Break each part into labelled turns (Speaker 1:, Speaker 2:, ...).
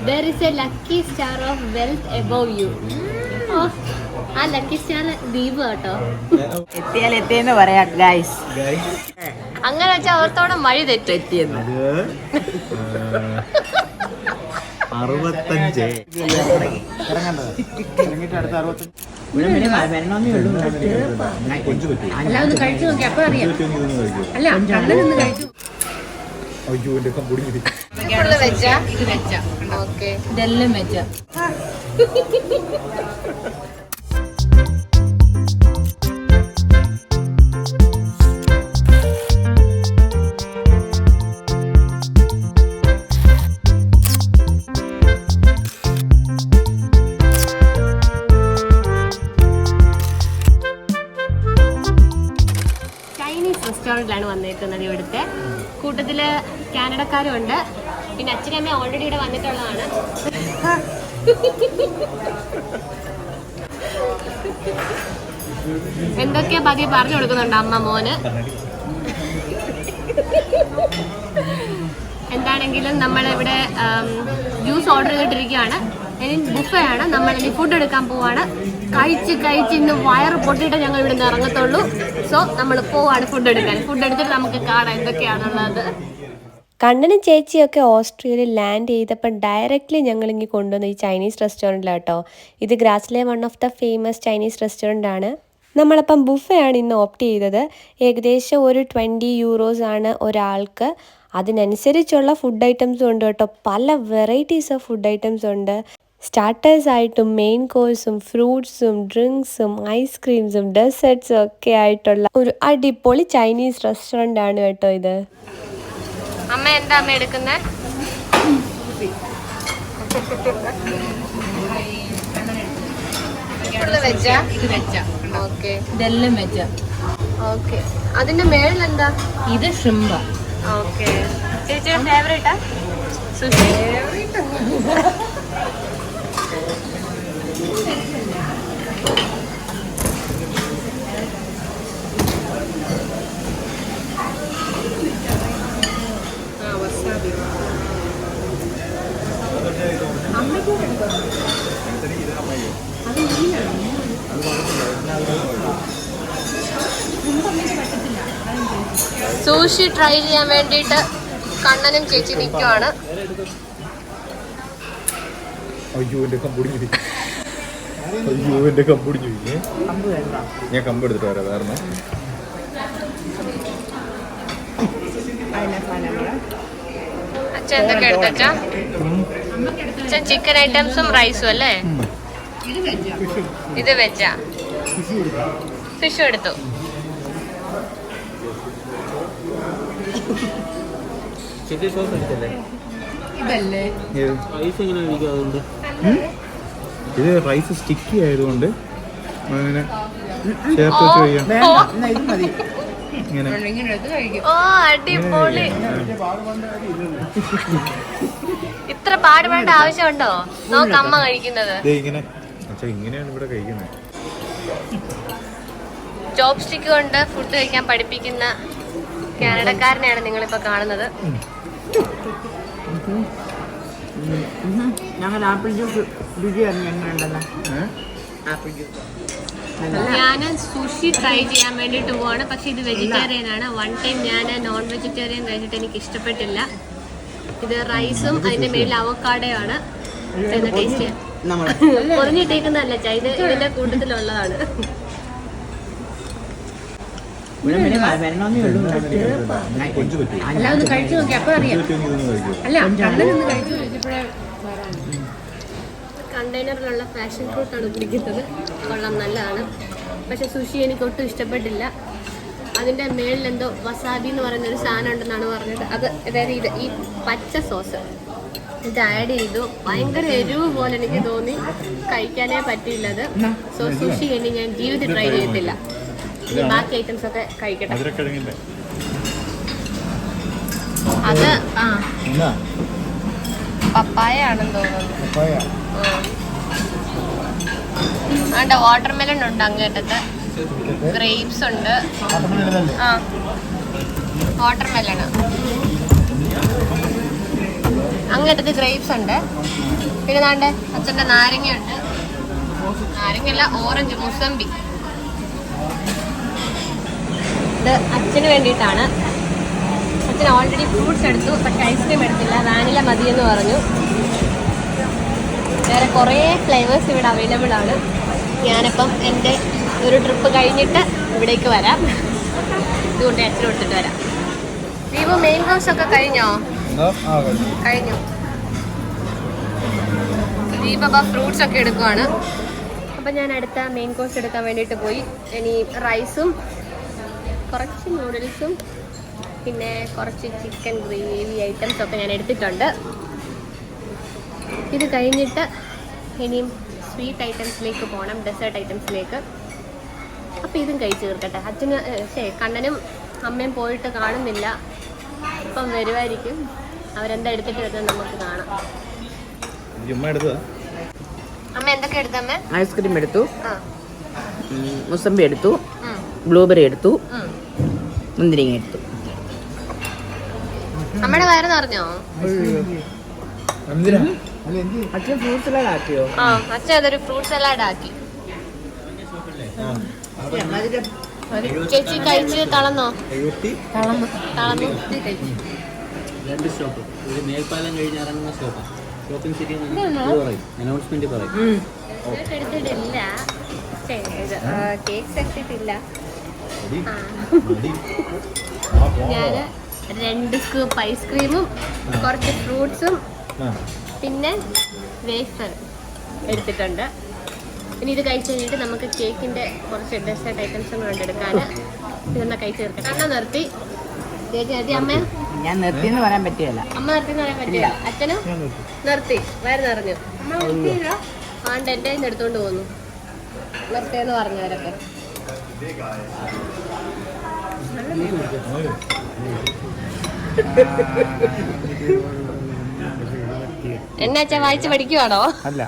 Speaker 1: There is a lucky star of wealth above you. Oh, ആ lucky star Deep കേട്ടോ.
Speaker 2: എത്തിയാൽ എത്തിയെന്ന് പറയാം ഗൈസ്.
Speaker 1: അങ്ങനെ വെച്ചാൽ ഓർത്തോടെ വഴി തെറ്റെത്തിയെന്ന്.
Speaker 3: 65
Speaker 1: അല്ല ഒന്ന് കഴിച്ചു നോക്കി അപ്പൊ അറിയാം. അല്ല ഒന്ന് കഴിച്ചു.
Speaker 3: അയ്യോ എന്റെ കമ്പുടി
Speaker 1: ഇതെല്ലാം വെച്ച ചൈനീസ് റെസ്റ്റോറൻറ്റിലാണ് വന്നേക്കുന്നത്. ഇവിടുത്തെ കൂട്ടത്തില് കാനഡക്കാരും ഉണ്ട്. പിന്നെ അച്ഛനമ്മ ഓൾറെഡി ഇവിടെ വന്നിട്ടുള്ളതാണ്. എന്തൊക്കെയാ പതിയെ പറഞ്ഞു കൊടുക്കുന്നുണ്ട് അമ്മ മോന്. എന്താണെങ്കിലും നമ്മളിവിടെ ജ്യൂസ് ഓർഡർ ചെയ്തിട്ടിരിക്കുകയാണ്. ഇനി ബുഫേ ആണ്. നമ്മളിനി ഫുഡ് എടുക്കാൻ പോവാണ്. കഴിച്ച് ഇന്ന് വയറ് പൊട്ടിയിട്ട് ഞങ്ങൾ ഇവിടെ നിന്ന് ഇറങ്ങത്തുള്ളൂ. സോ നമ്മൾ പോവാണ് ഫുഡ് എടുക്കാൻ. ഫുഡ് എടുത്തിട്ട് നമുക്ക് കാണാം എന്തൊക്കെയാണുള്ളത്.
Speaker 4: കണ്ണനും ചേച്ചിയൊക്കെ ഓസ്ട്രേലിയയിൽ ലാൻഡ് ചെയ്തപ്പോൾ ഡയറക്റ്റ്ലി ഞങ്ങളിങ്ങി കൊണ്ടുവന്ന ഈ ചൈനീസ് റെസ്റ്റോറൻറ്റിലാട്ടോ. ഇത് ഗ്രാസ്ലെ one of the famous Chinese restaurant ആണ്. നമ്മളപ്പം ബുഫേ ആണ് ഇന്ന് ഓപ്റ്റ് ചെയ്തത്. ഏകദേശം ഒരു 20 യൂറോസ് ആണ് ഒരാൾക്ക്. അതിനനുസരിച്ചുള്ള ഫുഡ് ഐറ്റംസും ഉണ്ട് കേട്ടോ. പല വെറൈറ്റീസ് ഓഫ് ഫുഡ് ഐറ്റംസ് ഉണ്ട്. സ്റ്റാർട്ടേഴ്സായിട്ടും മെയിൻ കോഴ്സും ഫ്രൂട്ട്സും ഡ്രിങ്ക്സും ഐസ്ക്രീംസും ഡെസേർട്ട്സും ഒക്കെ ആയിട്ടുള്ള ഒരു അടിപൊളി ചൈനീസ് റെസ്റ്റോറൻ്റ് ആണ് കേട്ടോ ഇത്.
Speaker 1: അമ്മ എന്താ അമ്മ എടുക്കുന്നത്?
Speaker 2: ഇതെല്ലാം വെച്ച.
Speaker 1: ഓക്കെ, അതിന്റെ മേളിൽ എന്താ?
Speaker 2: ഇത് ഷ്രിമ്പ.
Speaker 1: ഓക്കെ, ചേച്ചിയുടെ ഫേവറേറ്റാ സുഷി? സൂഷി ട്രൈ ചെയ്യാൻ വേണ്ടിയിട്ട് കണ്ണനും ചേച്ചി നിൽക്കുവാണ്.
Speaker 3: അയ്യോ എന്റെ കമ്പുടി ഞാൻ കമ്പ് എടുത്തിട്ട് വരാം. കാരണം
Speaker 1: അച്ഛൻ എന്തൊക്കെ എടുത്തച്ചാ? അച്ഛൻ ചിക്കൻ ഐറ്റംസും റൈസും അല്ലേ? ഇത് വെച്ചാ ഫിഷും എടുത്തു.
Speaker 3: ഇത് റൈസ് സ്റ്റിക്കി ആയതുകൊണ്ട് അങ്ങനെ ചേർത്ത് ചെയ്യാം.
Speaker 1: ഓ അടിപൊളി. ഇത്ര പാടുപെടേണ്ട ആവശ്യമുണ്ടോ? നോക്ക് അമ്മ കഴിക്കുന്നത്.
Speaker 3: ഇങ്ങനെയാണ് ഇവിടെ കഴിക്കുന്നത്.
Speaker 1: ചോപ്പ് സ്റ്റിക്ക് കൊണ്ട് ഫുഡ് കഴിക്കാൻ പഠിപ്പിക്കുന്ന കാനഡക്കാരനെയാണ് നിങ്ങളിപ്പോ കാണുന്നത്.
Speaker 2: ഞങ്ങൾ ആപ്പിൾ ജ്യൂസ് രുചി എങ്ങനെയുണ്ടല്ലോ.
Speaker 1: ഞാൻ സുഷി ട്രൈ ചെയ്യാൻ വേണ്ടിയിട്ട് പോവാണ്. പക്ഷെ ഇത് വെജിറ്റേറിയൻ ആണ്. വൺ ടൈം ഞാൻ നോൺ വെജിറ്റേറിയൻ കഴിച്ചിട്ട് എനിക്ക് ഇഷ്ടപ്പെട്ടില്ല. ഇത് റൈസും അതിന്റെ മേളിൽ അവക്കാഡോ ആണ്. ടേസ്റ്റ് ചെയ്യാം. പൊറിഞ്ഞിട്ടേക്കുന്നതല്ല ചാ, ഇത് ഇതിന്റെ കൂട്ടത്തിലുള്ളതാണ്. അല്ല ഒന്ന് കഴിച്ചു നോക്കി അപ്പൊ അറിയാം. അല്ല ഒന്ന് കഴിച്ചു നോക്കിയപ്പോഴേ. കണ്ടെയ്നറിലുള്ള പാഷൻ ഫ്രൂട്ടാണ് കുടിക്കുന്നത്. കൊള്ളാം, നല്ലതാണ്. പക്ഷെ സുഷി എനിക്ക് ഒട്ടും ഇഷ്ടപ്പെട്ടില്ല. അതിൻ്റെ മേളിൽ എന്തോ വസാബി എന്ന് പറയുന്നൊരു സാധനം ഉണ്ടെന്നാണ് പറഞ്ഞത്. അത് അതായത് ഇത് ഈ പച്ച സോസ് ഇത് ആഡ് ചെയ്തു. ഭയങ്കര എരിവ് പോലെ എനിക്ക് തോന്നി. കഴിക്കാനേ പറ്റിയില്ലത്. സോ സുഷി ഇനി ഞാൻ ജീവിതത്തിൽ ട്രൈ ചെയ്യത്തില്ല. ഇനി ബാക്കി ഐറ്റംസ് ഒക്കെ കഴിക്കട്ടെ. അത് പപ്പായ ആണെന്ന് തോന്നുന്നു. വേണ്ട, വാട്ടർമെലൺ ഉണ്ട് അങ്ങേറ്റത്ത്, ഗ്രേപ്സ് ഉണ്ട്. വാട്ടർമെലൺ അങ്ങേറ്റത്ത് ഗ്രേപ്സ് ഉണ്ട്. പിന്നെ ദാണ്ടെ അച്ഛൻ്റെ നാരങ്ങയുണ്ട്. നാരങ്ങയല്ല, ഓറഞ്ച്, മുസമ്പി. ഇത് അച്ഛന് വേണ്ടിയിട്ടാണ്. അച്ഛൻ ഓൾറെഡി ഫ്രൂട്ട്സ് എടുത്തു, പക്ഷെ ഐസ്ക്രീം എടുത്തില്ല. വാനില മതിയെന്ന് പറഞ്ഞു. വേറെ കുറേ ഫ്ലേവേഴ്സ് ഇവിടെ അവൈലബിൾ ആണ്. ഞാനിപ്പം എൻ്റെ ഒരു ട്രിപ്പ് കഴിഞ്ഞിട്ട് ഇവിടേക്ക് വരാം. ഇതുകൊണ്ട് അച്ഛനും എടുത്തിട്ട് വരാം. ദീപു മെയിൻ ഹൗസ് ഒക്കെ കഴിഞ്ഞോ? കഴിഞ്ഞു. ദീപ ഫ്രൂട്ട്സ് ഒക്കെ എടുക്കുവാണ്. അപ്പം ഞാൻ അടുത്ത മെയിൻ കോഴ്സ് എടുക്കാൻ വേണ്ടിയിട്ട് പോയി. ഇനി റൈസും കുറച്ച് നൂഡിൽസും പിന്നെ കുറച്ച് ചിക്കൻ ഗ്രേവി ഐറ്റംസ് ഒക്കെ ഞാൻ എടുത്തിട്ടുണ്ട്. ഇത് കഴിഞ്ഞിട്ട് ഇനിയും സ്വീറ്റ് ഐറ്റംസിലേക്ക് പോകണം, ഡെസേർട്ട് ഐറ്റംസിലേക്ക്. അപ്പോൾ ഇതും കഴിച്ച് തീർക്കട്ടെ. അച്ഛന് കണ്ണനും അമ്മയും പോയിട്ട് കാണുന്നില്ല. ഇപ്പം വരുമായിരിക്കും. അവരെന്താ എടുത്തിട്ട് വരുന്നത് നമുക്ക് കാണാം. അമ്മ എന്തൊക്കെ എടുത്തമ്മ?
Speaker 2: ഐസ്ക്രീം എടുത്തു, മുസമ്പി എടുത്തു, ബ്ലൂബെറി എടുത്തു, മുന്തിരിങ്ങ എടുത്തു.
Speaker 1: അമ്മയുടെ വയറ് നിറഞ്ഞോ?
Speaker 2: അച്ഛൻ ഫ്രൂട്ട് സലാഡ് ആക്കിയോ?
Speaker 1: ആ, അച്ഛൻ അതൊരു ഫ്രൂട്ട് സലാഡ് ആക്കി. ചേച്ചി കഴിച്ച് തളന്നോ? തളന്നു.
Speaker 5: രണ്ട് സ്റ്റോപ്പ്. ഇത് മേൽപ്പാലം കഴിഞ്ഞ് ഇറങ്ങുന്ന സ്റ്റോപ്പാണ്. ഷോപ്പിംഗ് സിറ്റി അനൗൺസ്മെന്റ് പറയും.
Speaker 1: എടുത്തിട്ടില്ല, കേക്ക് എടുത്തിട്ടില്ല. ഞാൻ 2 സ്കൂപ്പ് ഐസ്ക്രീമും കുറച്ച് ഫ്രൂട്ട്സും പിന്നെ വേഫർ എടുത്തിട്ടുണ്ട്. ഇനി ഇത് കഴിച്ച് കഴിഞ്ഞിട്ട് നമുക്ക് കേക്കിൻ്റെ കുറച്ച് ഡെസേർട്ട് ഐറ്റംസും കൂടെ എടുക്കാൻ. ഇതൊന്ന് കഴിച്ച് തീർക്കാം. കണ്ണ നിർത്തി. ചേച്ചി നിർത്തി. അമ്മ
Speaker 2: ഞാൻ നിർത്തിയെന്ന് പറയാൻ പറ്റിയല്ല.
Speaker 1: അമ്മ നിർത്തിന്ന് പറയാൻ പറ്റില്ല. അച്ഛനും നിർത്തി, വയറ് നിറഞ്ഞു. അമ്മ നിർത്തിയില്ല. ആണ്ട് എൻ്റെ കയ്യിൽ നിന്ന് എടുത്തോണ്ട് പോന്നു. നിർത്തിയെന്ന് പറഞ്ഞവരൊക്കെ. എന്നെ അച്ഛൻ വായിച്ച് പഠിക്കുവാണോ?
Speaker 3: അല്ല,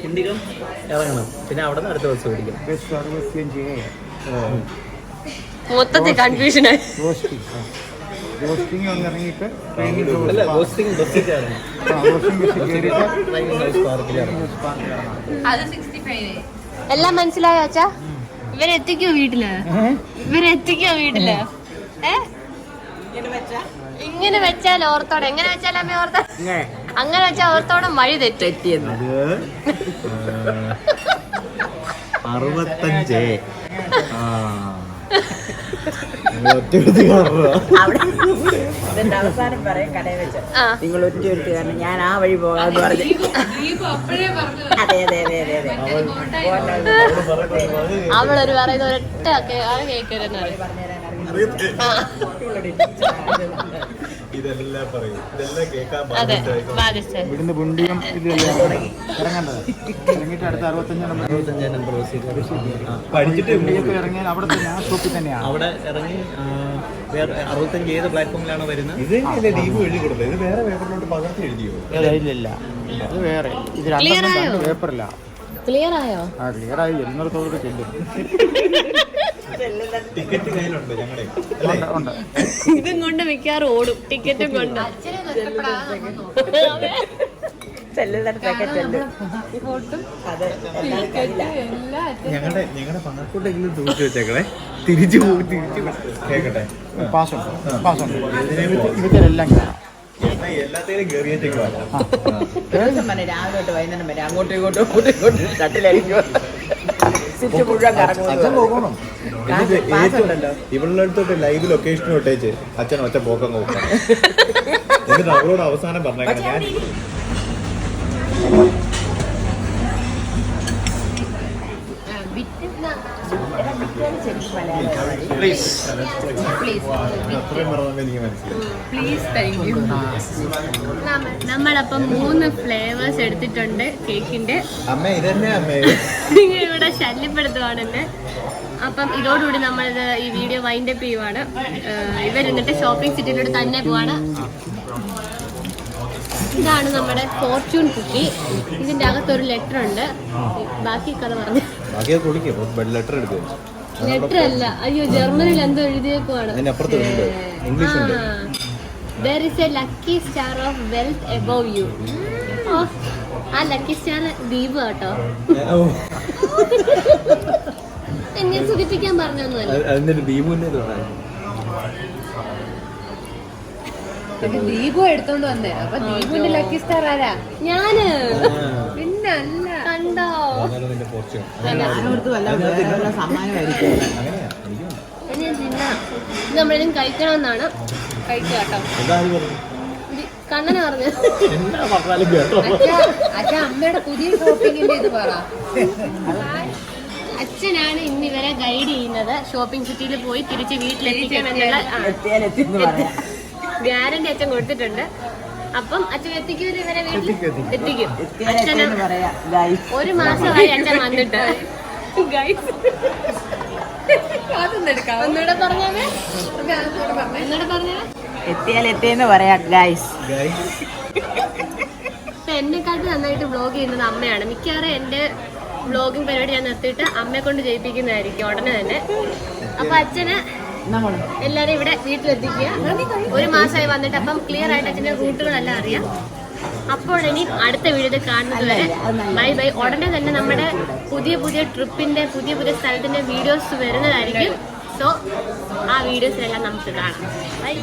Speaker 5: ഹിന്ദികം ഇറങ്ങണം, പിന്നെ അവിടെ നിന്ന് അടുത്ത ബസ് പിടിക്കണം.
Speaker 1: മൊത്തത്തിൽ കൺഫ്യൂഷനായി.
Speaker 5: അല്ല, ബോസ്റ്റിംഗ് ബസ്സിൽ ഇറങ്ങണം.
Speaker 1: എല്ലാം മനസ്സിലായോ അച്ഛാ? ഇവരെത്തിക്കോ വീട്ടില്? ഇവരെത്തിക്കോ വീട്ടില്? ഇങ്ങനെ വെച്ചാൽ ഓർത്തോടെ. എങ്ങനെ വെച്ചാൽ അമ്മ ഓർത്ത? അങ്ങനെ വെച്ചാൽ ഓർത്തോടെ വഴി തെറ്റിയെന്ന്.
Speaker 3: 65.
Speaker 2: അവസാനം പറയാം കടയിൽ വെച്ച് നിങ്ങൾ ഒറ്റ കാരണം ഞാൻ ആ വഴി പോകാന്ന് പറഞ്ഞു. അതെ അതെ അതെ അതെ അതെ.
Speaker 1: അവളൊരു പറയുന്ന ഒരൊറ്റ കേൾക്കരുതെന്ന് പറയും.
Speaker 3: ഇതെല്ലാം പറയും, ഇതെല്ലാം കേൾക്കാൻ
Speaker 1: അതെ, ബാധിച്ചേ.
Speaker 6: ഇവിടുന്ന് ബുണ്ടിയും ഇതെല്ലാം ഇറങ്ങേണ്ടത്. ഇറങ്ങിയിട്ട് അടുത്ത 65
Speaker 5: നമ്പർ ബസ്സിൽ
Speaker 3: പഠിച്ചിട്ട്
Speaker 6: ഇറങ്ങിയാൽ അവിടെ തന്നെ ആ സ്റ്റോപ്പിൽ തന്നെയാണ്.
Speaker 5: അവിടെ ഇറങ്ങി വേറെ 65 ഏത് പ്ലാറ്റ്ഫോമിലാണ് വരുന്നത്?
Speaker 3: ഇത് ദീപു എഴുതി കൊടുത്തത്. ഇത് വേറെ പേപ്പറിലോട്ട് പകർത്തി എഴുതിയോ?
Speaker 6: ഇല്ല, അത് വേറെ. ഇത് രണ്ടെണ്ണം പേപ്പറില്ല.
Speaker 1: ക്ലിയർ ആയോ?
Speaker 6: ആ ക്ലിയർ ആയി. എന്നിടത്തോട് ചെല്ലും.
Speaker 3: ടിക്കറ്റ് കയ്യിലുണ്ട് ഞങ്ങളുടെ.
Speaker 6: ഉണ്ട്.
Speaker 1: ഇതും കൊണ്ട് മിക്കാറും ഓടും, ടിക്കറ്റും കൊണ്ട്.
Speaker 2: ചെല്ലുന്നിടത്തൊക്കെ ചെല്ലും.
Speaker 3: ഞങ്ങളുടെ പണക്കൂട്ടെങ്കിലും തൂക്കി വെച്ചേക്കണേ. തിരിച്ചു കേക്കട്ടെ.
Speaker 6: പാസ്സുണ്ട്. ഇവരെല്ലാം കയറാം.
Speaker 3: എല്ലാത്തേലും കയറി വെച്ചേക്കുവാണ്.
Speaker 2: ദിവസം തന്നെ രാവിലെ തൊട്ട് വൈകുന്നേരം വരെ അങ്ങോട്ടും ഇങ്ങോട്ടും തട്ടിലായിരിക്കും. ചുറ്റു മുഴുവൻ കറങ്ങും.
Speaker 3: ഇവളുടെ അടുത്തോട്ട് ലൈവ് ലൊക്കേഷൻ ഇട്ടേച്ച് അച്ഛൻ ഒറ്റ പോക്കം നോക്കാം. എന്നിട്ട് അവളോട് അവസാനം പറഞ്ഞേക്കണം ഞാൻ
Speaker 1: നമ്മളപ്പം 3 ഫ്ലേവേഴ്സ് എടുത്തിട്ടുണ്ട് കേക്കിന്റെ.
Speaker 3: അമ്മ ഇതന്നെ അമ്മേ
Speaker 1: ഇവിടെ ശല്യപ്പെടുത്തുവാണെന്നെ. അപ്പം ഇതോടുകൂടി നമ്മളിത് ഈ വീഡിയോ വൈൻഡപ്പ് ചെയ്യുവാണ്. ഇവരെന്നിട്ട് ഷോപ്പിംഗ് സിറ്റിയിലൂടെ തന്നെ പോവാണ്. ഇതാണ് നമ്മുടെ ഫോർച്യൂൺ കുക്കി. ഇതിന്റെ അകത്തൊരു ലെറ്റർ ഉണ്ട്. ബാക്കി കഥ പറഞ്ഞു.
Speaker 3: ലെറ്റർ എടുക്കുക.
Speaker 1: ലെറ്റർ അല്ല, അയ്യോ ജർമ്മനിൽ എന്തോ എഴുതിയേക്കുവാണ്.
Speaker 3: അതിനപ്പുറത്ത് ഉണ്ട് ഇംഗ്ലീഷ് ഉണ്ട്.
Speaker 1: There is a lucky star of wealth above you. ഓ, ആ ലക്കി സ്റ്റാർ ദീപ് കേട്ടോ. എന്നെ സൂചിപ്പിക്കാൻ പറഞ്ഞൊന്നുമല്ല.
Speaker 3: അതിന്റെ ദീപുവിന്റെ
Speaker 2: ദീപു എടുത്തോണ്ട് വന്നേ. അപ്പൊ ദീപുവിന്റെ ലക്കി സ്റ്റാർ ആരാ?
Speaker 1: ഞാന്
Speaker 2: പിന്നെ അല്ല.
Speaker 1: കണ്ടോ?
Speaker 2: ഞാനോർത്ത് വല്ല സമ്മാനമായിരിക്കും.
Speaker 3: അങ്ങനെയാ എനിക്കും
Speaker 1: ഇനി തിന്നാം. ഇത് നമ്മളിതും കഴിക്കണമെന്നാണ്. കഴിക്കുക കേട്ടോ. ഇത് കണ്ണനെ പറഞ്ഞു.
Speaker 3: എന്നാ പറഞ്ഞാലും കേട്ടോ.
Speaker 2: അച്ഛാ അമ്മയുടെ പുതിയ ഷോപ്പിങ്ങിന്റെ ഇത് പറ.
Speaker 1: അച്ഛനാണ് ഇന്ന് ഇവരെ ഗൈഡ് ചെയ്യുന്നത്. ഷോപ്പിംഗ് സിറ്റിയിൽ പോയി തിരിച്ച് വീട്ടിലെത്തിക്കാമെന്നുള്ള ഗ്യാരണ്ടി അച്ഛൻ കൊടുത്തിട്ടുണ്ട്. അപ്പം അച്ഛൻ എത്തിക്കൂല ഇവരെ വീട്ടിൽ എത്തിക്കും. അച്ഛന് ഒരു മാസമായി അച്ഛൻ വന്നിട്ട്. ഒന്നുകൂടെ പറഞ്ഞേ, ഒന്നുകൂടെ പറഞ്ഞേ.
Speaker 2: എത്തിയാൽ എത്തിയെന്ന് പറയാ ഗൈസ്.
Speaker 1: എന്നെക്കാട്ട് നന്നായിട്ട് വ്ളോഗ് ചെയ്യുന്നത് അമ്മയാണ്. മിക്കവാറും എന്റെ വ്ളോഗിങ് പരിപാടി ഞാൻ നിർത്തിയിട്ട് അമ്മയെ കൊണ്ട് ചെയ്യിപ്പിക്കുന്നതായിരിക്കും ഉടനെ തന്നെ. അപ്പൊ അച്ഛന് എല്ലാരും ഇവിടെ വീട്ടിലെത്തിക്കുക. ഒരു മാസമായി വന്നിട്ട് അപ്പം ക്ലിയർ ആയിട്ട് അച്ഛന്റെ റൂട്ടുകളെല്ലാം അറിയാം. അപ്പോൾ ഇനി അടുത്ത വീഡിയോയിൽ കാണുന്നത് വരെ ബൈ ബൈ. ഉടനെ തന്നെ നമ്മുടെ പുതിയ ട്രിപ്പിന്റെ പുതിയ സ്ഥലത്തിന്റെ വീഡിയോസ് വരുന്നതായിരിക്കും. സോ ആ വീഡിയോസിലെല്ലാം നമുക്ക് കാണാം. ബൈ.